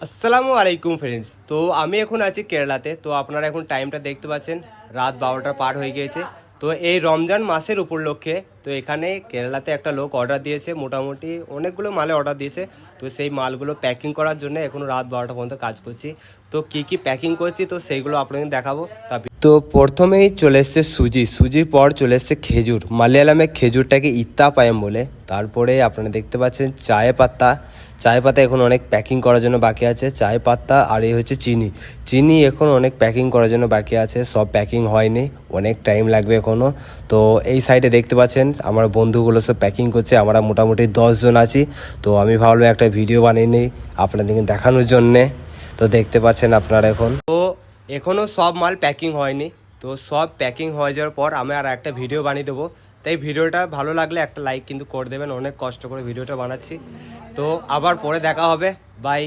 আসসালামু আলাইকুম ফ্রেন্ডস। তো আমি এখন আছি কেরালাতে। তো আপনারা এখন টাইমটা দেখতে পাচ্ছেন, রাত 12টা পার হয়ে গিয়েছে। তো এই রমজান মাসের উপলক্ষে তো এখানে কেরালাতে একটা লোক অর্ডার দিয়েছে, মোটামুটি অনেকগুলো মালে অর্ডার দিয়েছে। তো সেই মালগুলো প্যাকিং করার জন্য এখনও রাত 12টা পর্যন্ত কাজ করছি। তো কি কি প্যাকিং করছি তো সেইগুলো আপনাদের দেখাবো। তো প্রথমেই চলে এসছে সুজি পর চলে এসছে খেজুর, মালয়ালামে খেজুরটাকে ইত্তা পায়েম বলে। তারপরে আপনারা দেখতে পাচ্ছেন চায় পাতা এখন অনেক প্যাকিং করার জন্য বাকি আছে, চায় পাতা। আর এই হচ্ছে চিনি এখন অনেক প্যাকিং করার জন্য বাকি আছে, সব প্যাকিং হয়নি, অনেক টাইম লাগবে এখনও। তো এই সাইডে দেখতে পাচ্ছেন আমার বন্ধুগুলো সব প্যাকিং করছে, আমরা মোটামুটি 10 জন আছি। তো আমি ভাবলাম একটা ভিডিও বানিয়ে নিই আপনাদেরকে দেখানোর জন্যে। তো দেখতে পাচ্ছেন আপনারা এখন তো এখনও সব মাল প্যাকিং হয়নি। তো সব প্যাকিং হয়ে যাওয়ার পর আমি আর একটা ভিডিও বানিয়ে দেবো। তাই ভিডিওটা ভালো লাগলে একটা লাইক কিন্তু করে দেবেন, অনেক কষ্ট করে ভিডিওটা বানাচ্ছি। তো আবার পরে দেখা হবে, বাই।